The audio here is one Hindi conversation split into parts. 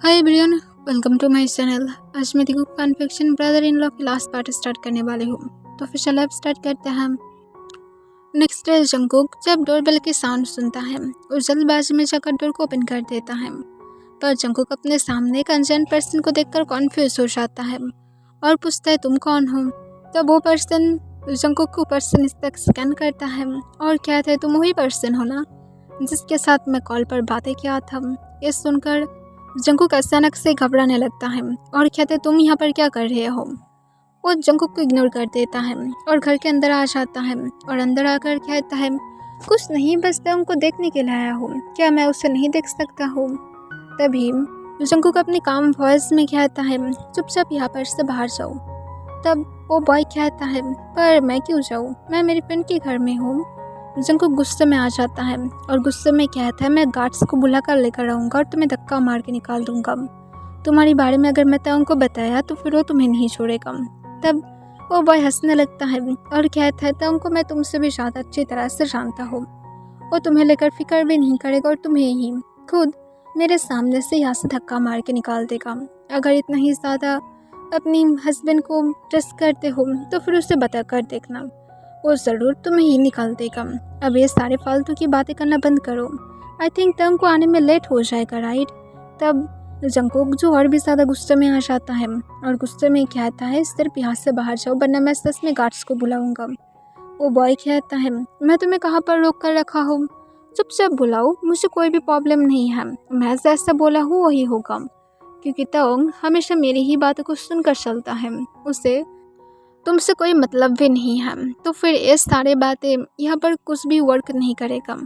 Hi everyone, welcome to my channel. आज मैं देखो fan fiction brother in law की लास्ट पार्ट स्टार्ट करने वाली हूँ। तो फिर चलो अब स्टार्ट करते हैं। नेक्स्ट डे जंगकुक जब डोरबेल की साउंड सुनता है और जल्दबाजी में जाकर डोर को ओपन कर देता है। पर जंगकुक अपने सामने एक अनजान पर्सन को देखकर कॉन्फ्यूज हो जाता है और पूछता है तुम कौन हो। तब वो पर्सन जंगकुक को पर्सन तक स्कैन करता है और कहता है तुम वही पर्सन हो ना जिसके साथ मैं कॉल पर बातें किया था। ये सुनकर जंगकुक अचानक से घबराने लगता है और कहते तुम यहाँ पर क्या कर रहे हो। वो जंगकुक को इग्नोर कर देता है और घर के अंदर आ जाता है और अंदर आकर कहता है कुछ नहीं, बस मैं उनको देखने के लिए आया हूँ, क्या मैं उसे नहीं देख सकता हूँ। तभी जंगकुक अपनी काम वॉइस में कहता है चुपचाप यहाँ पर से बाहर जाओ। तब वो बॉय कहता है पर मैं क्यों जाऊँ, मैं मेरी फ्रेंड के घर में हूँ। जंगकुक गुस्से में आ जाता है और गुस्से में कहता है मैं गार्ड्स को बुलाकर लेकर आऊँगा और तुम्हें धक्का मार के निकाल दूंगा। तुम्हारे बारे में अगर मैं उनको बताया तो फिर वो तुम्हें नहीं छोड़ेगा। तब वो बॉय हंसने लगता है और कहता है उनको मैं तुमसे भी ज़्यादा अच्छी तरह से जानता हूँ। वो तुम्हें लेकर फिक्र भी नहीं करेगा और तुम्हें ही खुद मेरे सामने से यहाँ से धक्का मार के निकाल देगा। अगर इतना ही ज़्यादा अपनी हस्बैंड को ट्रस्ट करते हो तो फिर उसे बता कर देखना, वो ज़रूर तुम्हें ही निकाल देगा। अब ये सारे फालतू की बातें करना बंद करो। आई थिंक टर्म को आने में लेट हो जाएगा, राइट। तब जंगकुक जो और भी ज़्यादा गुस्से में आ जाता है और गुस्से में कहता है सिर्फ यहाँ से बाहर जाओ वरना मैं सच में गार्ड्स को बुलाऊंगा। वो बॉय कहता है मैं तुम्हें कहाँ पर रोक कर रखा हूँ, चुपचाप बुलाओ, मुझे कोई भी प्रॉब्लम नहीं है, मैं जैसा बोला हूँ वही होगा। क्योंकि तोंग हमेशा मेरी ही बातों को सुनकर चलता है, उसे तुमसे कोई मतलब भी नहीं है। तो फिर ये सारे बातें यहाँ पर कुछ भी वर्क नहीं करेगा।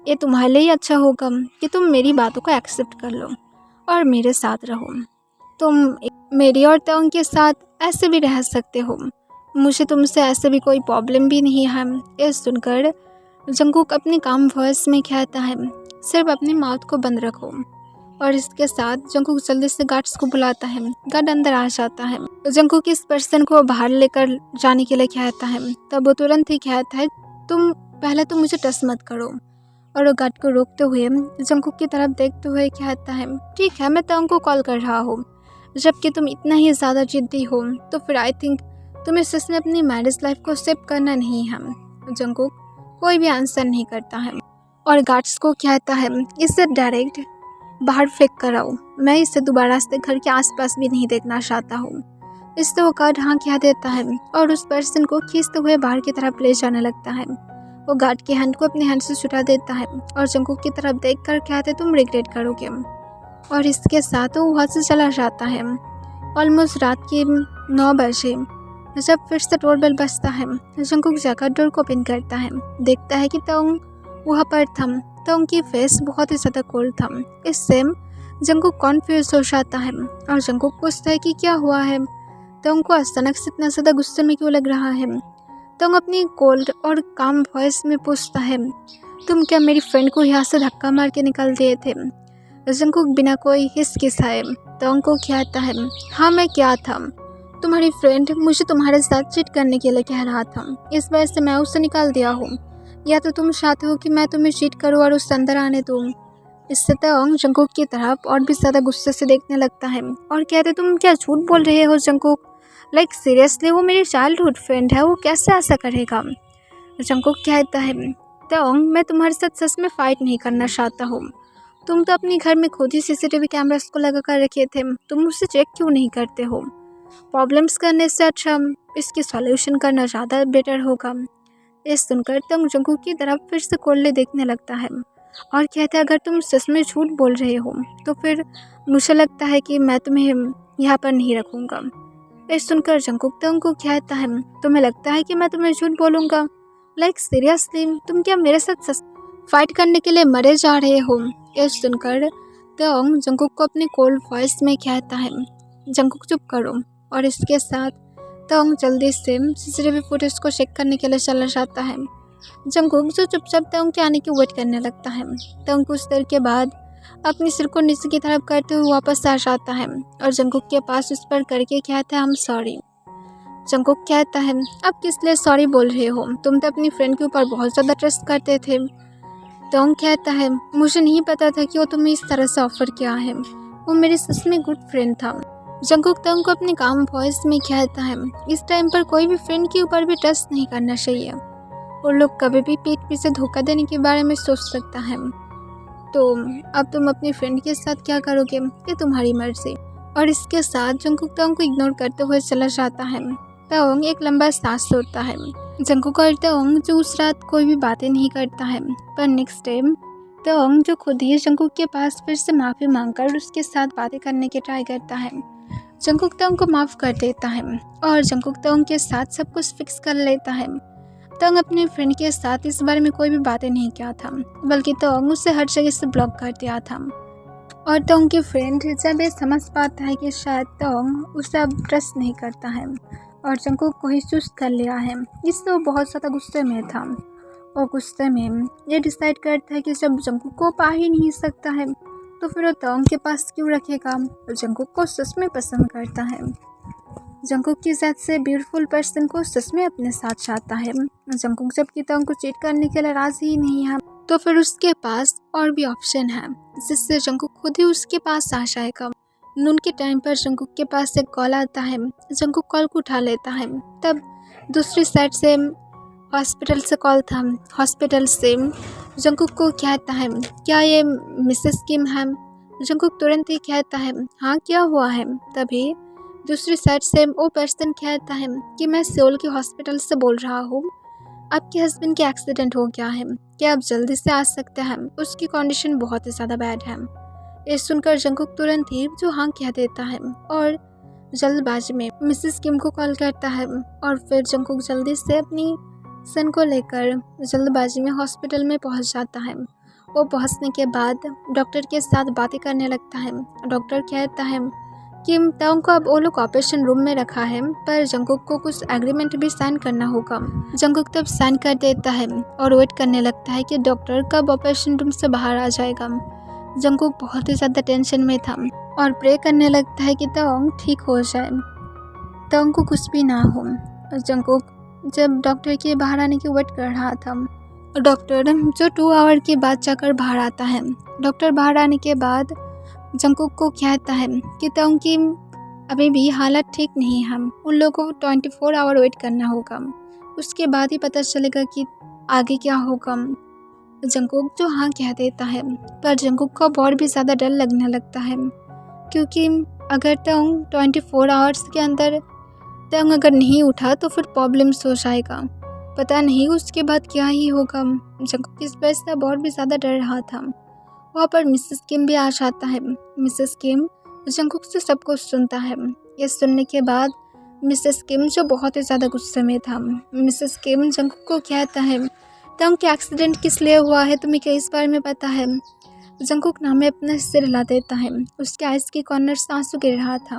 ये तुम्हारे लिए अच्छा होगा कि तुम मेरी बातों को एक्सेप्ट कर लो और मेरे साथ रहो। तुम मेरी और तोंग के साथ ऐसे भी रह सकते हो, मुझे तुमसे ऐसे भी कोई प्रॉब्लम भी नहीं है। ये सुनकर जंगकुक अपनी काम वॉइस में कहता है सिर्फ अपनी माउथ को बंद रखो। और इसके साथ जंगकुक जल्दी से गार्ड्स को बुलाता है। गार्ड अंदर आ जाता है। जंगकुक इस पर्सन को बाहर लेकर जाने के लिए कहता है। तब वो तुरंत ही कहता है तुम पहले तो मुझे टच मत करो। और वो गार्ड को रोकते हुए जंगकुक की तरफ देखते हुए कहता है ठीक है, मैं तोंग को कॉल कर रहा हूँ। जबकि तुम इतना ही ज़्यादा जिद्दी हो तो फिर आई थिंक तुम्हें सच में अपनी मैरिज लाइफ को सेव करना नहीं है। जंगकुक कोई भी आंसर नहीं करता है और गार्ड्स को कहता है इसे डायरेक्ट बाहर फेंक कर आओ, मैं इसे दोबारा से घर के आसपास भी नहीं देखना चाहता हूँ। इससे वो गार्ड हाँ कह देता है और उस पर्सन को खींचते हुए बाहर की तरफ ले जाने लगता है। वो गार्ड के हैंड को अपने हैंड से छुटा देता है और जंगकुक की तरफ देख कर कहते तुम रिग्रेट करोगे। और इसके साथ वो वहाँ से चला जाता है। ऑलमोस्ट रात के 9 बजे जब फिर से डोरबेल बजता है, जंगकुक जाकर डोर को ओपन करता है। देखता है कि तोंग वहाँ पर था। तोंग की फेस बहुत ही ज़्यादा कोल्ड था। इससे जंगकुक कॉन्फ्यूज हो जाता है और जंगकुक पूछता है कि क्या हुआ है। तोंग को अचानक से इतना ज़्यादा गुस्से में क्यों लग रहा है। तोंग अपनी कोल्ड और काम वॉइस में पूछता है तुम क्या मेरी फ्रेंड को यहाँ से धक्का मार के निकाल दिए थे। जंगकुक बिना कोई हिचकिचाए तोंग को कहता है हाँ मैं क्या था, तुम्हारी फ्रेंड मुझे तुम्हारे साथ चीट करने के लिए कह रहा था, इस वजह से मैं उसे निकाल दिया हूँ। या तो तुम चाहते हो कि मैं तुम्हें चीट करूँ और उस अंदर आने दूँ। इससे तोंग जंगकुक की तरफ और भी ज़्यादा गुस्से से देखने लगता है और कहते तुम क्या झूठ बोल रहे हो जंगकुक, लाइक सीरियसली वो मेरी चाइल्डहुड फ्रेंड है, वो कैसे ऐसा करेगा। जंगकुक कहता है तोंग मैं तुम्हारे साथ सच में फ़ाइट नहीं करना चाहता हूँ, तुम तो अपने घर में खुद ही सीसीटीवी कैमरास को लगा कर रखे थे, तुम उसे चेक क्यों नहीं करते हो। प्रॉब्लम्स करने से अच्छा इसकी सॉल्यूशन करना ज़्यादा बेटर होगा। ये सुनकर तोंग जंगकुक की तरफ फिर से कोल्ले देखने लगता है और कहता है अगर तुम सच में झूठ बोल रहे हो तो फिर मुझे लगता है कि मैं तुम्हें यहाँ पर नहीं रखूँगा। ये सुनकर जंगकुक तोंग को कहता है तुम्हें लगता है कि मैं तुम्हें झूठ बोलूँगा, लाइक सीरियसली तुम क्या मेरे साथ फाइट करने के लिए मरे जा रहे हो। ये सुनकर तोंग जंगकुक को अपनी कोल्ड वॉइस में कहता है जंगकुक चुप करो। और इसके साथ तोंग जल्दी से सीसीटीवी फुटेज को चेक करने के लिए चला जाता है। जंगकुक जो चुपचाप तोंग के आने की वेट करने लगता है। तोंग कुछ देर के बाद अपने सिर को नीचे की तरफ करते हुए वापस आ जाता है और जंगकुक के पास उस पर करके कहता है आई एम सॉरी। जंगकुक कहता है अब किस लिए सॉरी बोल रहे हो, तुम तो अपनी फ्रेंड के ऊपर बहुत ज़्यादा ट्रस्ट करते थे। तोंग कहता है मुझे नहीं पता था कि वो तुम्हें इस तरह से ऑफर किया है, वो मेरे सच में गुड फ्रेंड था। जंगकुक तंग को अपने काम वॉइस में कहता है, इस टाइम पर कोई भी फ्रेंड के ऊपर भी ट्रस्ट नहीं करना चाहिए। वो लोग कभी भी पीठ पीछे धोखा देने के बारे में सोच सकता है। तो अब तुम अपनी फ्रेंड के साथ क्या करोगे, ये तुम्हारी मर्जी। और इसके साथ जंगकुक तंग को इग्नोर करते हुए चला जाता है। तंग एक लंबा सांस छोड़ता है। जंगकुक और तंग जो उस रात कोई भी बातें नहीं करता है, पर नेक्स्ट टाइम तंग जो खुद ही जंगकुक के पास फिर से माफ़ी मांगकर उसके साथ बातें करने की ट्राई करता है। जंगकुक तंग को माफ़ कर देता है और जंगकुक तंग के साथ सब कुछ फिक्स कर लेता है। तंग अपने फ्रेंड के साथ इस बारे में कोई भी बातें नहीं किया था, बल्कि तंग उसे हर जगह से ब्लॉक कर दिया था। और तंग की फ्रेंड जब ये समझ पाता है कि शायद तंग उसे अब ट्रस्ट नहीं करता है और जंगकुक को ही चूज कर लिया है, इससे वो बहुत ज़्यादा गुस्से में था। और गुस्से में ये डिसाइड करता है कि जब जंगकुक को पा ही नहीं सकता है तो फिर वो तंग के पास क्यों रखेगा। और जंगकुक को सच में पसंद करता है। जंगकुक की ज़ात से ब्यूटीफुल पर्सन को सच में अपने साथ चाहता है। जंगकुक जबकि तंग को चीट करने के लिए राजी ही नहीं है, तो फिर उसके पास और भी ऑप्शन है जिससे जंगकुक खुद ही उसके पास आ जाएगा। नून के टाइम पर जंगकुक के पास एक कॉल आता है। जंगकुक कॉल को उठा लेता है। तब दूसरी साइड से हॉस्पिटल से कॉल था। हॉस्पिटल से जंगकुक को कहता है, क्या ये मिसेस किम है। जंगकुक तुरंत ही कहता है, हाँ क्या हुआ है। तभी दूसरी साइड से वो पर्सन कहता है कि मैं सियोल के हॉस्पिटल से बोल रहा हूँ, आपके हस्बैंड के एक्सीडेंट हो गया है, क्या आप जल्दी से आ सकते हैं, उसकी कंडीशन बहुत ही ज़्यादा बैड है। ये सुनकर जंगकुक तुरंत ही जो हाँ कह देता है और जल्दबाजी में मिसेस किम को कॉल करता है। और फिर जंगकुक जल्दी से अपनी सन को लेकर जल्दबाजी में हॉस्पिटल में पहुंच जाता है। वो पहुंचने के बाद डॉक्टर के साथ बातें करने लगता है। डॉक्टर कहता है कि तंग को अब वो लोग ऑपरेशन रूम में रखा है, पर जंगकुक को कुछ एग्रीमेंट भी साइन करना होगा। जंगकुक तब साइन कर देता है और वेट करने लगता है कि डॉक्टर कब ऑपरेशन रूम से बाहर आ जाएगा। जंगकुक बहुत ही ज़्यादा टेंशन में था और प्रे करने लगता है कि तंग ठीक हो जाए, तंग को कुछ भी ना हो। जंगकुक जब डॉक्टर के बाहर आने की वेट कर रहा था, डॉक्टर जो 2 आवर के बाद जाकर बाहर आता है। डॉक्टर बाहर आने के बाद जंगकुक को कहता है कि तंग की अभी भी हालत ठीक नहीं है, उन लोगों को 24 आवर वेट करना होगा, उसके बाद ही पता चलेगा कि आगे क्या होगा। जंगकुक जो हाँ कह देता है, पर जंगकुक को और भी ज़्यादा डर लगने लगता है, क्योंकि अगर तंग 24 आवर्स के अंदर तंग अगर नहीं उठा तो फिर प्रॉब्लम्स हो जाएगा, पता नहीं उसके बाद क्या ही होगा। जंगकुक इस वजह से और भी ज़्यादा डर रहा था। वहाँ पर मिसेस किम भी आ जाता है। मिसेस किम जंगकुक से सब कुछ सुनता है। ये सुनने के बाद मिसेस किम जो बहुत ही ज़्यादा गुस्से में था, मिसेस किम जंगकुक को कहता है, तंग के एक्सीडेंट किस लिए हुआ है, तुम्हें क्या इस बारे में पता है। जंगकुक नाम में अपना सिर हिला देता है। उसके आइस के कॉर्नर से आंसू गिर रहा था।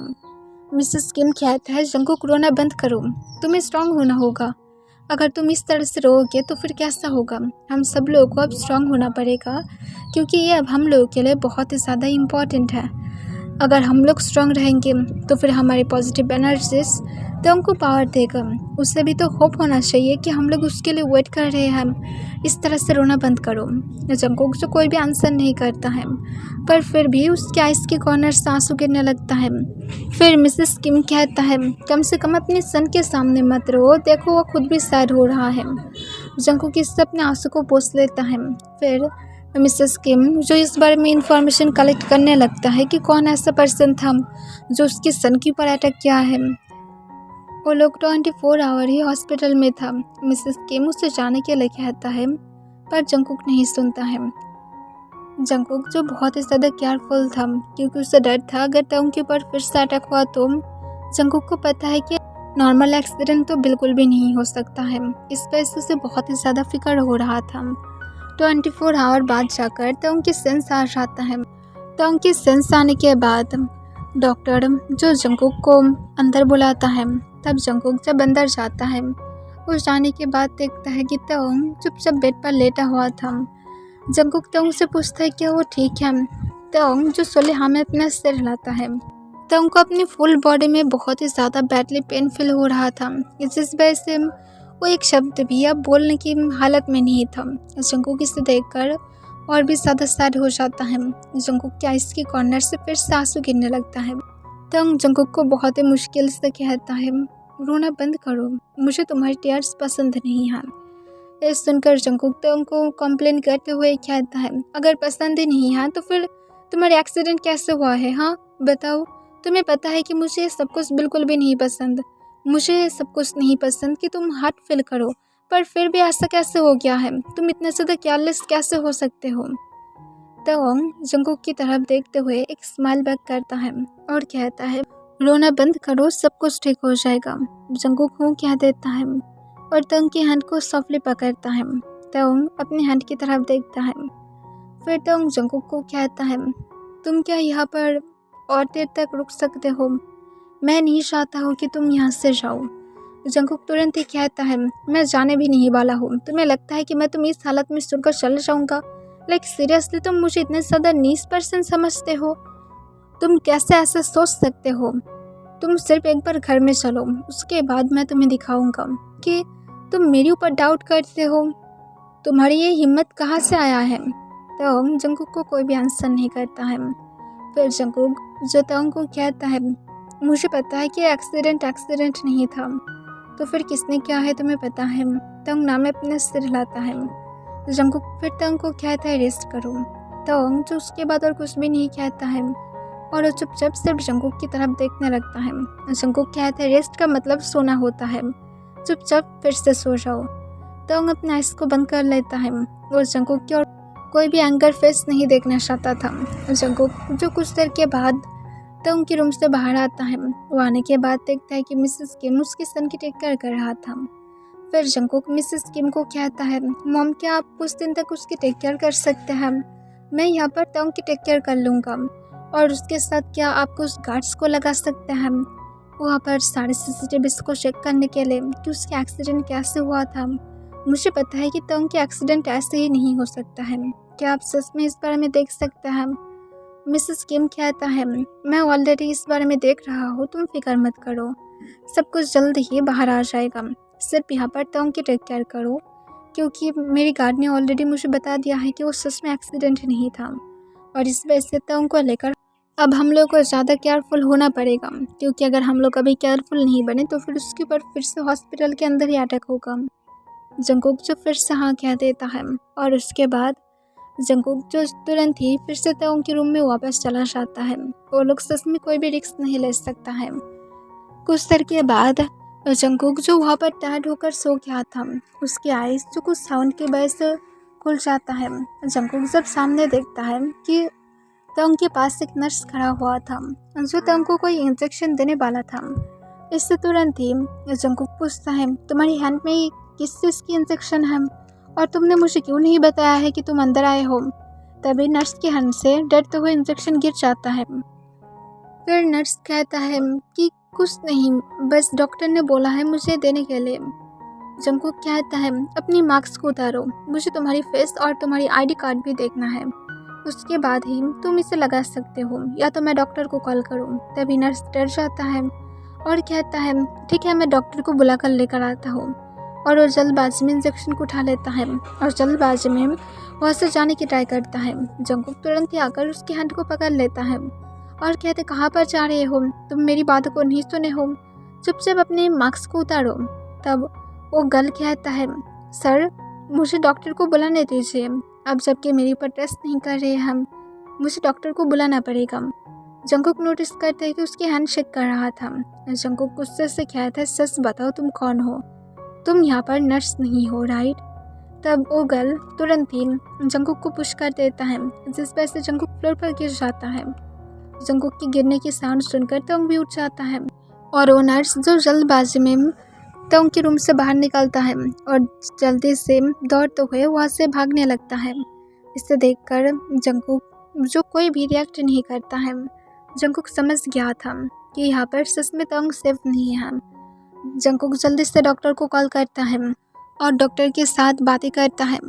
मिसेस किम कहता है, जंगकुक रोना बंद करो, तुम्हें स्ट्रांग होना होगा, अगर तुम इस तरह से रोओगे तो फिर कैसा होगा। हम सब लोगों को अब स्ट्रांग होना पड़ेगा, क्योंकि ये अब हम लोगों के लिए बहुत ही ज़्यादा इम्पॉर्टेंट है। अगर हम लोग स्ट्रांग रहेंगे तो फिर हमारी पॉजिटिव एनर्जीज तो हमको पावर देगा। उसे भी तो होप होना चाहिए कि हम लोग उसके लिए वेट कर रहे हैं। इस तरह से रोना बंद करो। जंगकुक से कोई भी आंसर नहीं करता है, पर फिर भी उसके आइस के कॉर्नर से आंसू गिरने लगता है। फिर मिसेस किम कहता है, कम से कम अपने सन के सामने मत रो, देखो वो खुद भी सैड हो रहा है। जंगकुक इससे अपने आंसू को पोंछ लेता है। फिर मिसेस किम जो इस बारे में इंफॉर्मेशन कलेक्ट करने लगता है कि कौन ऐसा पर्सन था जो उसके सन के ऊपर अटैक किया है। वो लोग 24 आवर ही हॉस्पिटल में था। मिसेस किम उसे जाने के लिए कहता है, पर जंगकुक नहीं सुनता है। जंगकुक जो बहुत ही ज़्यादा केयरफुल था, क्योंकि उसे डर था अगर तंग के ऊपर फिर से अटैक हुआ तो जंगकुक को पता है कि नॉर्मल एक्सीडेंट तो बिल्कुल भी नहीं हो सकता है। इस वजह से उसे बहुत ही ज़्यादा फिक्र हो रहा था। 24 आवर बाद जाकर तंग की सेंस आ जाता है। तंग की सेंस आने के बाद डॉक्टर जो जंगकुक को अंदर बुलाता है। तब जंगकुक जब अंदर जाता है, वो जाने के बाद देखता है कि तंग चुपचाप बेड पर लेटा हुआ था। जंगकुक तंग से पूछता है क्या वो ठीक है। तंग जो सुलेहा में अपना सिर हिलाता है। तंग को अपनी फुल बॉडी में बहुत ही ज़्यादा बैडली पेन फील हो रहा था, जिस वजह से वो एक शब्द भी अब बोलने की हालत में नहीं था। जंगकुक इसे देखकर और भी ज़्यादा सैड हो जाता है। जंगकुक के आइस के कॉर्नर से फिर से आंसू गिरने लगता है। तंग जंगकुक को बहुत ही मुश्किल से कहता है, रोना बंद करो, मुझे तुम्हारी टीयर्स पसंद नहीं है। ये सुनकर जंगकुक तंग को कंप्लेन करते हुए कहता है, अगर पसंद ही नहीं है तो फिर तुम्हारा एक्सीडेंट कैसे हुआ है? हाँ बताओ, तुम्हें पता है कि मुझे सब कुछ बिल्कुल भी नहीं पसंद। मुझे सब कुछ नहीं पसंद कि तुम हार्ट फील करो, पर फिर भी ऐसा कैसे हो गया है? तुम इतना ज़्यादा केयरलेस कैसे हो सकते हो? तवांग जंगकुक की तरफ देखते हुए एक स्माइल बैक करता है और कहता है, रोना बंद करो, सब कुछ ठीक हो जाएगा। जंगकुक हूँ कह देता है और तंग की हैंड को सॉफ्टली पकड़ता है। तंग अपनी हैंड की तरफ देखता है। फिर तंग जंगकुक को कहता है, तुम क्या यहाँ पर और देर तक रुक सकते हो? मैं नहीं चाहता हूँ कि तुम यहाँ से जाओ। जंगकुक तुरंत ही कहता है, मैं जाने भी नहीं वाला हूँ। तुम्हें लगता है कि मैं तुम इस हालत में सुनकर चल जाऊँगा? लाइक सीरियसली, तुम मुझे इतने ज़्यादा नीच पर्सन समझते हो? तुम कैसे ऐसे सोच सकते हो? तुम सिर्फ एक बार घर में चलो, उसके बाद मैं तुम्हें दिखाऊंगा कि तुम मेरे ऊपर डाउट करते हो। तुम्हारी ये हिम्मत कहाँ से आया है? तंग जंगकुक को कोई भी आंसर नहीं करता है। फिर जंगकुक जो तंग को कहता है, मुझे पता है कि एक्सीडेंट नहीं था, तो फिर किसने किया है तुम्हें पता है? तंग नाम में अपने सिर हिलाता है। जंगकुक फिर तंग को कहता है, रेस्ट करो। तंग जो उसके बाद और कुछ भी नहीं कहता है और वो चुपचाप सिर्फ जंगकुक की तरफ देखने लगता है। जंगकुक कहता है, रेस्ट का मतलब सोना होता है, चुपचाप फिर से सो जाओ। तंग अपने आइस को बंद कर लेता है और जंगकुक की और कोई भी एंगर फेस नहीं देखना चाहता था। जंगकुक जो कुछ देर के बाद तंग के रूम से बाहर आता है। वो आने के बाद देखता है कि मिसेस किम उसके सन की टेक केयर कर रहा था। फिर जंगकुक मिसेस किम को कहता है, मॉम क्या आप कुछ दिन तक उसकी टेक केयर कर सकते हैं? मैं यहाँ पर तंग की टेक केयर कर लूँगा। और उसके साथ क्या आप कुछ गार्ड्स को लगा सकते हैं वहाँ पर सारे CCTVs को चेक करने के लिए कि उसका एक्सीडेंट कैसे हुआ था? मुझे पता है कि तंग के एक्सीडेंट ऐसे ही नहीं हो सकता है। क्या आप सच में इस बारे में देख सकते हैं? मिसेस किम कहता है, मैं ऑलरेडी इस बारे में देख रहा हूँ, तुम फिक्र मत करो, सब कुछ जल्द ही बाहर आ जाएगा। सिर्फ यहाँ पर तंग की टेक केयर करो, क्योंकि मेरी गार्ड ने ऑलरेडी मुझे बता दिया है कि वो सच में एक्सीडेंट नहीं था। और इस वजह से तंग को लेकर अब हम लोग को ज़्यादा केयरफुल होना पड़ेगा, क्योंकि अगर हम लोग अभी केयरफुल नहीं बने तो फिर उसके ऊपर फिर से हॉस्पिटल के अंदर ही अटैक होगा। जंगकुक जो फिर से हाँ कह देता है और उसके बाद जंगकुक जो तुरंत ही फिर से तंग के रूम में वापस चला जाता है। वो लोग सच में कोई भी रिस्क नहीं ले सकता है। कुछ देर के बाद जंगकुक जो वहाँ पर टायर्ड होकर सो गया था, उसकी आइज़ जो कुछ साउंड की वजह से खुल जाता है। जंगकुक जब सामने देखता है कि तंग के पास एक नर्स खड़ा हुआ था जो तंग को कोई इंजेक्शन देने वाला था। इससे तुरंत ही जंगकुक पूछता है, तुम्हारी हैंड में किस चीज़ की इंजेक्शन है और तुमने मुझे क्यों नहीं बताया है कि तुम अंदर आए हो? तभी नर्स की हैंड से डरते हुए इंजेक्शन गिर जाता है। फिर नर्स कहता है कि कुछ नहीं, बस डॉक्टर ने बोला है मुझे देने के लिए। जंगकुक कहता है, अपनी मास्क को उतारो, मुझे तुम्हारी फेस और तुम्हारी ID कार्ड भी देखना है, उसके बाद ही तुम इसे लगा सकते हो, या तो मैं डॉक्टर को कॉल करूं। तभी नर्स डर जाता है और कहता है, ठीक है, मैं डॉक्टर को बुलाकर लेकर आता हूँ। और वो जल्दबाजी में इंजेक्शन को उठा लेता है और जल्दबाजी में वहाँ से जाने की ट्राई करता है। जंगकुक तुरंत ही आकर उसकी हैंड को पकड़ लेता है और कहते, कहाँ पर जा रहे हो? तुम मेरी बातों को नहीं सुने हो, चुपचाप अपने मास्क को उतारो। तब वो गर्ल कहता है, सर मुझे डॉक्टर को बुलाने दीजिए, अब जबकि मेरे ऊपर टेस्ट नहीं कर रहे हम, मुझे डॉक्टर को बुलाना पड़ेगा। जंगकुक नोटिस करता है कि उसकी हैंड शेक कर रहा था। जंगकुक गुस्से से कहता है, सच बताओ तुम कौन हो? तुम यहाँ पर नर्स नहीं हो, राइट? तब वो गर्ल तुरंत ही जंगकुक को पुश कर देता है, जिस वजह से जंगकुक फ्लोर पर गिर जाता है। जंगकुक की गिरने की साउंड सुनकर तंग भी उठ जाता है और वो नर्स जो जल्दबाजी में तंग के रूम से बाहर निकलता है और जल्दी से दौड़ते हुए वहाँ से भागने लगता है। इसे देखकर जंगकुक जो कोई भी रिएक्ट नहीं करता है। जंगकुक समझ गया था कि यहाँ पर सच में तंग सेफ नहीं है। जंगकुक जल्दी से डॉक्टर को कॉल करता है और डॉक्टर के साथ बातें करता है।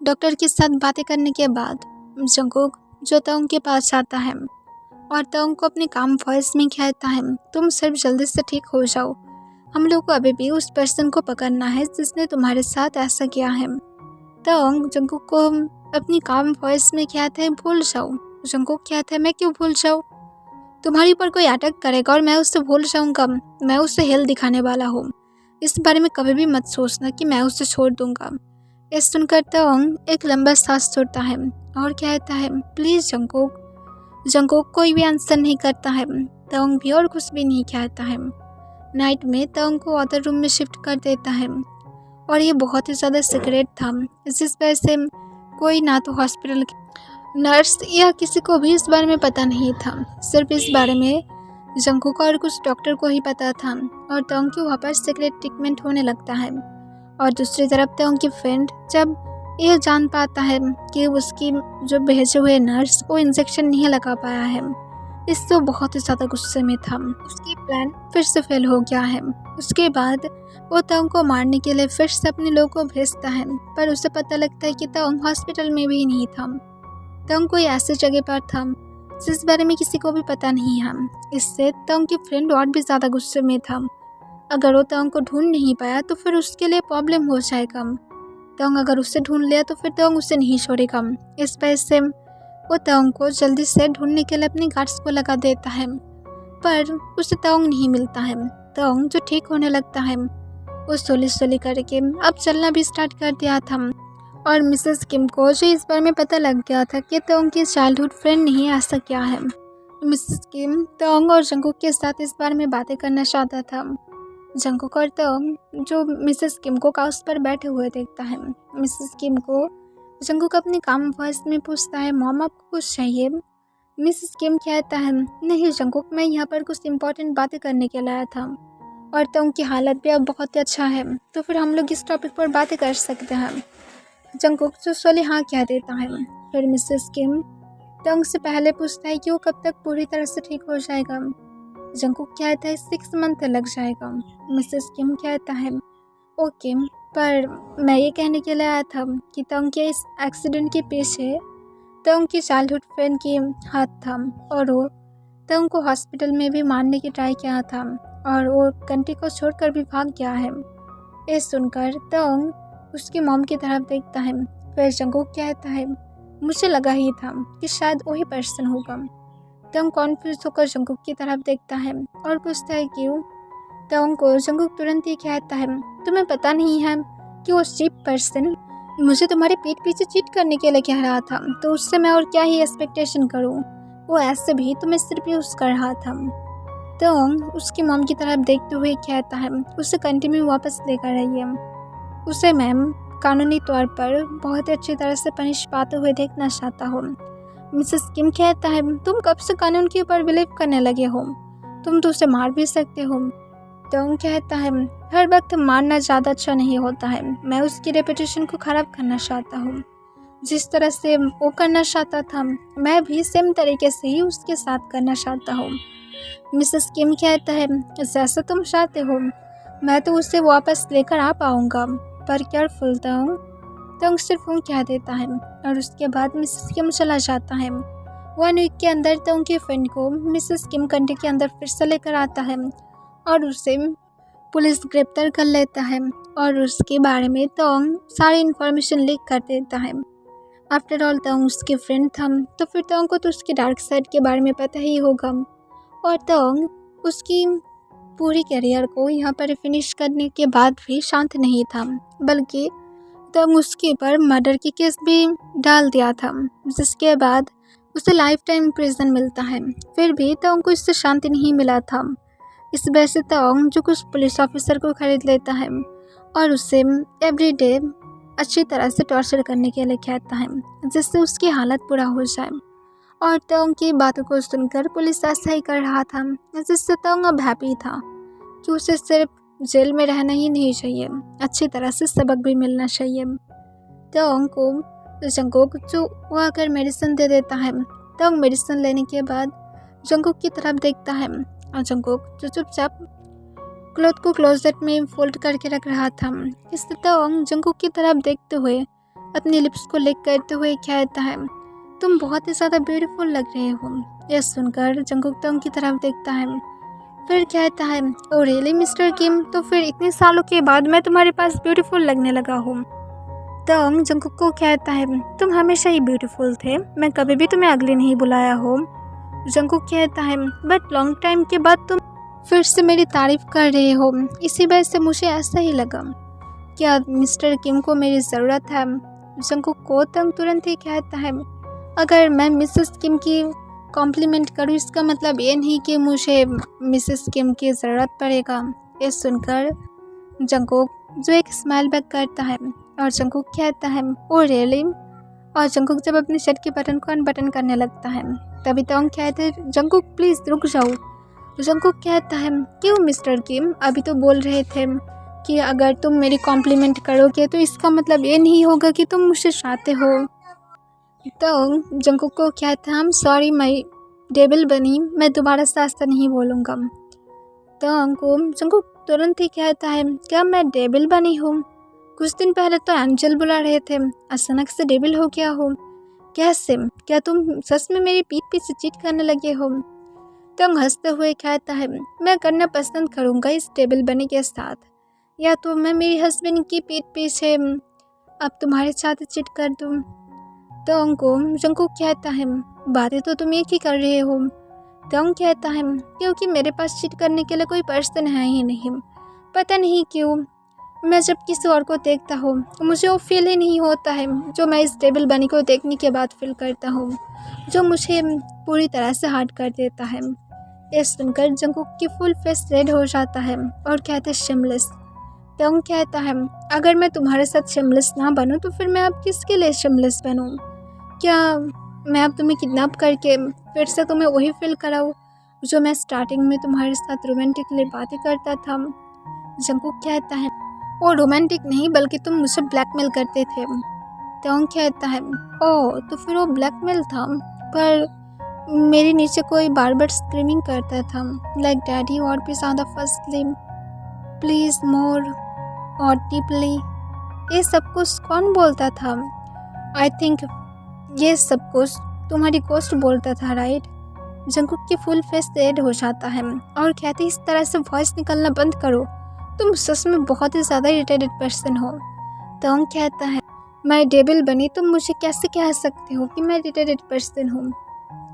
डॉक्टर के साथ बातें करने के बाद जंगकुक जो तंग के पास जाता है और तंग को अपने काम वॉइस में कहता है, तुम सिर्फ जल्दी से ठीक हो जाओ, हम लोग को अभी भी उस पर्सन को पकड़ना है जिसने तुम्हारे साथ ऐसा किया है। तंग जंगकुक को अपनी काम वॉइस में कहता है भूल जाओ। जंगकुक कहता है मैं क्यों भूल जाऊँ, तुम्हारे ऊपर कोई अटैक करेगा और मैं उससे भूल जाऊँगा, मैं उसे हेल दिखाने वाला हूँ, इस बारे में कभी भी मत सोचना कि मैं उसे छोड़ दूंगा। ये सुनकर तोंग एक लंबा सांस छोड़ता है और कहता है प्लीज़ जंगकुक। जंगकुक कोई भी आंसर नहीं करता है, तोंग भी और कुछ भी नहीं कहता है। नाइट में तोंग को अदर रूम में शिफ्ट कर देता है और ये बहुत ही ज़्यादा सीक्रेट था, जिस वजह से कोई ना तो हॉस्पिटल नर्स या किसी को भी इस बारे में पता नहीं था। सिर्फ इस बारे में जंगकुक और कुछ डॉक्टर को ही पता था और तोंग की वहाँ पर सीक्रेट ट्रीटमेंट होने लगता है। और दूसरी तरफ तोंग की फ्रेंड जब यह जान पाता है कि उसकी जो भेजे हुए नर्स वो इंजेक्शन नहीं लगा पाया है, इससे वो बहुत ही ज़्यादा गुस्से में था। उसकी प्लान फिर से फेल हो गया है। उसके बाद वो तोंग को मारने के लिए फिर से अपने लोगों को भेजता है, पर उसे पता लगता है कि तोंग हॉस्पिटल में भी नहीं था। तोंग कोई ऐसी जगह पर था जिस बारे में किसी को भी पता नहीं है। इससे तोंग की फ्रेंड और भी ज़्यादा गुस्से में था। अगर वो तोंग को ढूंढ नहीं पाया तो फिर उसके लिए प्रॉब्लम हो जाएगा। तोंग अगर उसे ढूंढ लिया तो फिर तोंग उसे नहीं छोड़ेगा। इस वजह से वो तोंग को जल्दी से ढूंढने के लिए अपने गार्ड्स को लगा देता है, पर उसे तोंग नहीं मिलता है। तोंग जो ठीक होने लगता है वो सोली करके अब चलना भी स्टार्ट कर दिया था। और मिसेस किम को जो इस बारे में पता लग गया था कि तोंग की चाइल्डहुड फ्रेंड नहीं ऐसा क्या है। मिसेस किम तोंग और जंगकुक के साथ इस बारे में बातें करना चाहता था। जंगकुक और तोंग जो मिसेस किम को काउच पर बैठे हुए देखता है। मिसेस किम को जंगकुक अपने काम वॉइस में पूछता है मॉम आपको कुछ चाहिए। मिसेस किम कहता है नहीं जंगकुक, मैं यहाँ पर कुछ इम्पोर्टेंट बातें करने के लिए आया था और तोंग की हालत भी अब बहुत ही अच्छा है, तो फिर हम लोग इस टॉपिक पर बातें कर सकते हैं। जंगकुक सोली हाँ कह देता है। फिर मिसेस किम तोंग से पहले पूछता है कि वो कब तक पूरी तरह से ठीक हो जाएगा। जंगकुक कहता है 6 मंथ लग जाएगा। मिसेस किम कहता है ओके, पर मैं ये कहने के लिए आया था कि तोंग के इस एक्सीडेंट के पीछे तोंग की चाइल्डहुड फ्रेंड की हाथ था और वो तोंग को हॉस्पिटल में भी मारने की ट्राई किया था और वो कंट्री को छोड़कर भी भाग गया है। ये सुनकर तोंग उसकी मॉम की तरफ देखता है। फिर जंगकुक कहता है मुझे लगा ही था कि शायद वही पर्सन होगा। तोंग कॉन्फ्यूज होकर जंगकुक की तरफ देखता है और पूछता है क्यों। तोंग को जंगकुक तुरंत ही कहता है तुम्हें पता नहीं है कि वो चीप पर्सन मुझे तुम्हारे पीठ पीछे चीट करने के लिए कह रहा था, तो उससे मैं और क्या ही एक्सपेक्टेशन करूं, वो ऐसे भी तुम्हें सिर्फ यूज कर रहा था। तोंग उसकी मॉम की तरफ देखते हुए कहता है उसे कंटिन्यू वापस लेकर आइए, उसे मैम कानूनी तौर पर बहुत अच्छी तरह से पनिश पाते हुए देखना चाहता हूँ। मिसेस किम कहता है तुम कब से कानून के ऊपर बिलीव करने लगे हो, तुम तो उसे मार भी सकते हो। तोंग कहता है हर वक्त मारना ज़्यादा अच्छा नहीं होता है, मैं उसकी रेपुटेशन को ख़राब करना चाहता हूँ। जिस तरह से वो करना चाहता था मैं भी सेम तरीके से ही उसके साथ करना चाहता हूँ। मिसेस किम कहता है जैसा तुम चाहते हो, मैं तो उसे वापस लेकर आ पाऊँगा, पर केयरफुल तोंग। तोंग सिर्फ ऊँ कह देता है और उसके बाद मिसेस किम चला जाता है। 1 वीक के अंदर तोंग की फ्रेंड को मिसेस किम कंट्री के अंदर फिर से लेकर आता है और उसे पुलिस गिरफ्तार कर लेता है और उसके बारे में तोंग सारी इन्फॉर्मेशन लीक कर देता है। आफ्टर ऑल तोंग उसकी फ्रेंड था, तो फिर तोंग को तो उसकी डार्क साइड के बारे में पता ही होगा और तोंग उसकी पूरी करियर को यहाँ पर फिनिश करने के बाद भी शांत नहीं था, बल्कि तोंग उसके ऊपर मर्डर की केस भी डाल दिया था, जिसके बाद उसे लाइफ टाइम प्रिजन मिलता है। फिर भी तोंग को इससे शांति नहीं मिला था। इस वजह से तोंग जो कुछ पुलिस ऑफिसर को खरीद लेता है और उसे एवरीडे अच्छी तरह से टॉर्चर करने के लिए कहता है, जिससे उसकी हालत बुरा हो जाए। और तोंग की बातों को सुनकर पुलिस ऐसा ही कर रहा था, जिससे तोंग अब हैप्पी था कि उसे सिर्फ जेल में रहना ही नहीं चाहिए, अच्छी तरह से सबक भी मिलना चाहिए। तोंग को जंगकुक जो वो आकर मेडिसिन दे देता है। तोंग मेडिसिन लेने के बाद जंगकुक की तरफ देखता है और जंगकुक जो चुपचाप क्लॉथ को क्लोजेट में फोल्ड करके रख रहा था। इससे तोंग जंगकुक की तरफ देखते हुए अपनी लिप्स को लिक करते हुए कहता है तुम बहुत ही ज़्यादा ब्यूटीफुल लग रहे हो। यह सुनकर जंगकुक तोंग की तरफ देखता है, फिर कहता है ओ रियली मिस्टर किम, तो फिर इतने सालों के बाद मैं तुम्हारे पास ब्यूटीफुल लगने लगा हूँ। तो जंकुक को कहता है तुम हमेशा ही ब्यूटीफुल थे, मैं कभी भी तुम्हें अगली नहीं बुलाया हो। जंकुक कहता है बट लॉन्ग टाइम के बाद तुम फिर से मेरी तारीफ कर रहे हो, इसी वजह से मुझे ऐसा ही लगा। क्या मिस्टर किम को मेरी ज़रूरत है? जंकुक को तंग तुरंत ही कहता है अगर मैं मिसेस किम की कॉम्प्लीमेंट करूँ इसका मतलब ये नहीं कि मुझे मिसेस किम की ज़रूरत पड़ेगा। ये सुनकर जंकुक जो एक स्माइल बैक करता है और जंकुक कहता है ओ रियली। और जंकुक जब अपने शर्ट के बटन को अनबटन करने लगता है तभी तोंग कहते हैं जंकुक प्लीज़ रुक जाओ। जंकुक कहता है क्यों मिस्टर किम, अभी तो बोल रहे थे कि अगर तुम मेरी कॉम्प्लीमेंट करोगे तो इसका मतलब ये नहीं होगा कि तुम मुझसे चाहते हो। तो जंकुक को कहता है सॉरी मैं डेबिल बनी, मैं दोबारा से ऐसा नहीं बोलूँगा। तो जंकुक तुरंत ही कहता है क्या मैं डेबिल बनी हूँ? कुछ दिन पहले तो एंजल बुला रहे थे, अचानक से डेबिल हो गया हो कैसे? क्या तुम सच में मेरी पीठ पीछे चीट करने लगे हो? तंग हंसते हुए कहता है मैं करना पसंद करूँगा इस डेबिल बनी के साथ, या तो मैं मेरी हस्बैंड की पीठ पीछे अब तुम्हारे साथ चीट कर दूँ। तो जंकुक कहता है बातें तो तुम एक ही कर रहे हो। तंग कहता है क्योंकि मेरे पास चीट करने के लिए कोई पर्सन है ही नहीं, पता नहीं क्यों मैं जब किसी और को देखता हूँ मुझे वो फील ही नहीं होता है जो मैं इस टेबल बनी को देखने के बाद फील करता हूँ, जो मुझे पूरी तरह से हार्ट कर देता है। ये सुनकर जंकुक की फुल फेस रेड हो जाता है और कहते शिमलेस। तंग कहता है अगर मैं तुम्हारे साथ शिमलेस ना बनूँ तो फिर मैं अब किसके लिए शिमलेस बनूँ? क्या मैं अब तुम्हें किडनैप करके फिर से तुम्हें वही फील कराऊँ जो मैं स्टार्टिंग में तुम्हारे साथ रोमांटिकली बातें करता था? जंकुक कहता है वो रोमांटिक नहीं बल्कि तुम मुझे ब्लैकमेल करते थे। तंग कहता है ओह तो फिर वो ब्लैकमेल था, पर मेरे नीचे कोई बार बार स्क्रीमिंग करता था लाइक डैडी और भी ज़्यादा फर्स्टली प्लीज़ मोर और डीपली। ये सब कुछ कौन बोलता था? आई थिंक ये सब कुछ तुम्हारी गोस्ट बोलता था राइट? जंकुक की फुल फेस रेड हो जाता है और कहते इस तरह से वॉइस निकलना बंद करो, तुम सच में बहुत ही ज़्यादा इरिटेटेड पर्सन हो। तंग कहता है मैं डेबिल बनी तुम मुझे कैसे कह सकते हो कि मैं इरिटेटेड पर्सन हूँ?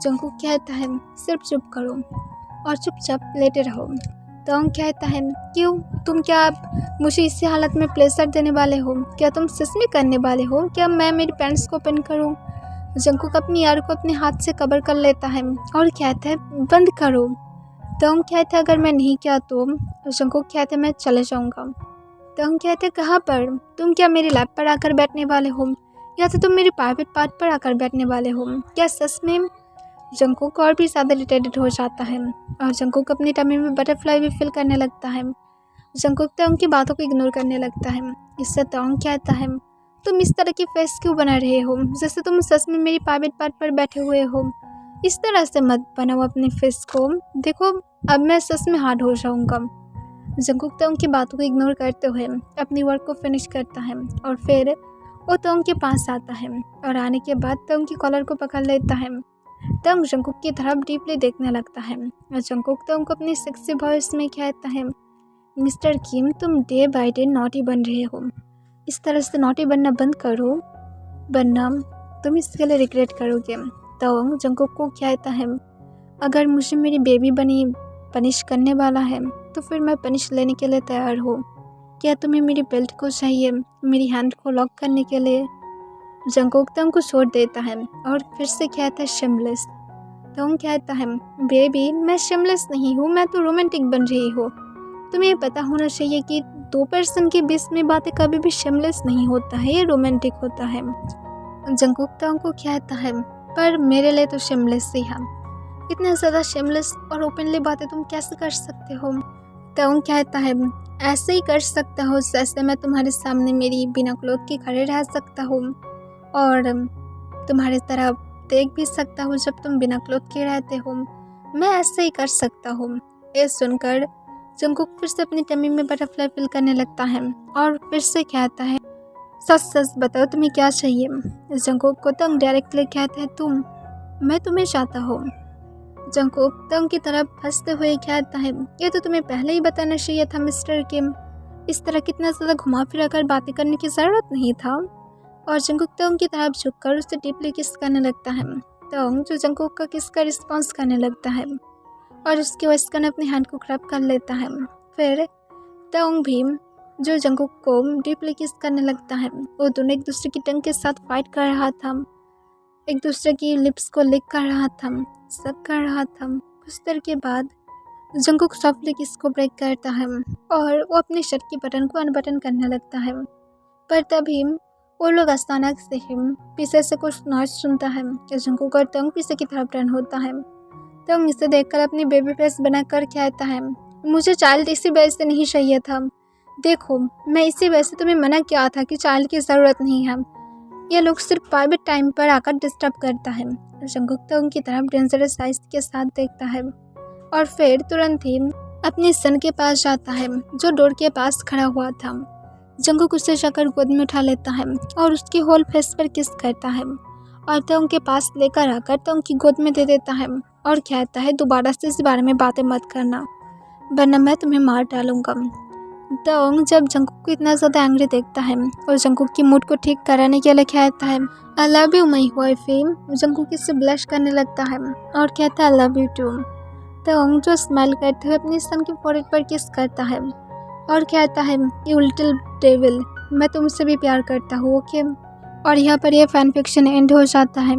जंकुक कहता है सिर्फ चुप करो और चुपचाप लेटे रहो। तंग कहता है क्यों, तुम क्या मुझे इसी हालत में प्लेजर देने वाले हो? क्या तुम सच में करने वाले हो? क्या मैं मेरी पैंट्स को ओपन करूँ? जंकुक अपनी यार को अपने हाथ से कवर कर लेता है और कहता है बंद करो। तंग कहता है अगर मैं नहीं किया तो? जंकुक कहते मैं चले जाऊँगा। तंग कहते कहाँ पर? तुम क्या मेरी लैप पर आकर बैठने वाले हो या तो तुम मेरे प्राइवेट पार्ट पर आकर बैठने वाले हो? क्या सच में? जंकुक और भी ज़्यादा इरिटेटेड हो जाता है और जंकुक अपनी टमी में बटरफ्लाई भी फील करने लगता है। जंकुक तंग की बातों को इग्नोर करने लगता है। इससे तंग कहता है तुम इस तरह की फेस क्यों बना रहे हो जैसे तुम सच में मेरी प्राइवेट पार्ट पर बैठे हुए हो? इस तरह से मत बनाओ अपने फेस को, देखो अब मैं सच में हार्ड हो जाऊँगा। जंकुक तंग की बातों को इग्नोर करते हुए अपनी वर्क को फिनिश करता है और फिर वो तंग के पास आता है और आने के बाद तंग की कॉलर को पकड़ लेता है। तंग जंकुक की तरफ डीपली देखने लगता है और जंकुक तंग को अपनी सेक्सी वॉइस में कहता है मिस्टर किम तुम डे बाय डे नॉटी बन रहे हो, इस तरह से नॉटी बनना बंद करो वरना तुम इसके लिए रिग्रेट करोगे। तंग जंकुक को कहता है अगर मुझे मेरी बेबी बनी पनिश करने वाला है तो फिर मैं पनिश लेने के लिए तैयार हूँ। क्या तुम्हें मेरी बेल्ट को चाहिए मेरी हैंड को लॉक करने के लिए? जंकुक तंग को छोड़ देता है और फिर से कहता है शिमलेस। तंग कहता है बेबी मैं शिमलेस नहीं हूँ, मैं तो रोमांटिक बन रही हूँ। तुम्हें पता होना चाहिए कि दो पर्सन के बीच में बातें कभी भी शिमलेस नहीं होता है, ये रोमांटिक होता है। जंकुक तंग को कहता है पर मेरे लिए तो शिमलेस ही है, इतना ज़्यादा शिमलेस और ओपनली बातें तुम कैसे कर सकते हो? तंग कहता है ऐसे ही कर सकता हो जैसे मैं तुम्हारे सामने मेरी बिना क्लोथ के खड़े रह सकता हूँ और तुम्हारी तरह देख भी सकता हूँ जब तुम बिना क्लोथ के रहते हो, मैं ऐसे ही कर सकता हूँ। ये सुनकर जंकुक फिर से अपनी टमी में बटरफ्लाई फील करने लगता है और फिर से कहता है सच सच बताओ तुम्हें क्या चाहिए? जंकुक को तंग डायरेक्टली कहता है तुम, मैं तुम्हें चाहता हूँ। जंकुक तंग की तरफ हंसते हुए कहता है ये तो तुम्हें पहले ही बताना चाहिए था मिस्टर किम, इस तरह कितना ज़्यादा घुमा फिरा कर बातें करने की ज़रूरत नहीं था। और जंगकुक तोंग की तरफ झुककर उसे डीपली किस करने लगता है। तोंग जो जंगकुक का किस का रिस्पॉन्स करने लगता है और उसकी वेस्टर्न अपने हैंड को ग्रैब कर लेता है। फिर तोंग भी जो जंगकुक को डीपली किस करने लगता है। वो दोनों एक दूसरे की टंग के साथ फाइट कर रहा था, एक दूसरे की लिप्स को लिक कर रहा था, सब कर रहा था। कुछ देर के बाद जंगकुक सॉफ्टली किस को ब्रेक करता है और वो अपने शर्ट की बटन को अनबटन करने लगता है। पर तभी वो लोग अचानक से ही पीछे से कुछ नॉइज सुनता है। जंगकुक और तोंग पीछे की तरफ टर्न होता है। तोंग इसे देखकर अपनी बेबी फेस बनाकर कहता है, मुझे चाइल्ड इसी वजह से नहीं चाहिए था। देखो, मैं इसी वजह से तुम्हें मना किया था कि चाइल्ड की ज़रूरत नहीं है। ये लोग सिर्फ प्राइवेट टाइम पर आकर डिस्टर्ब करता है। जंगकुक तोंग की तरफ डेंजरस आइज के साथ देखता है और फिर तुरंत ही अपने सन के पास जाता है जो डोर के पास खड़ा हुआ था। जंगकुक उसे जाकर गोद में उठा लेता है और उसकी होल फेस पर किस करता है और तोंग के पास लेकर आकर तोंग की गोद में दे देता है और कहता है, दोबारा से इस बारे में बातें मत करना वरना मैं तुम्हें मार डालूंगा। तोंग जब जंगकुक को इतना ज़्यादा एंग्री देखता है और जंगकुक की मूड को ठीक कराने के लिए कहता है, I love you my wifey. Jungkook इससे ब्लश करने लगता है और कहता है, आई लव यू टू। तोंग जो स्माइल करते हुए अपनी सन के फोrehead पर किस करता है और कहता है, यू लिटिल डेविल, मैं तुमसे भी प्यार करता हूँ, ओके। और यहाँ पर यह फैन फिक्शन एंड हो जाता है।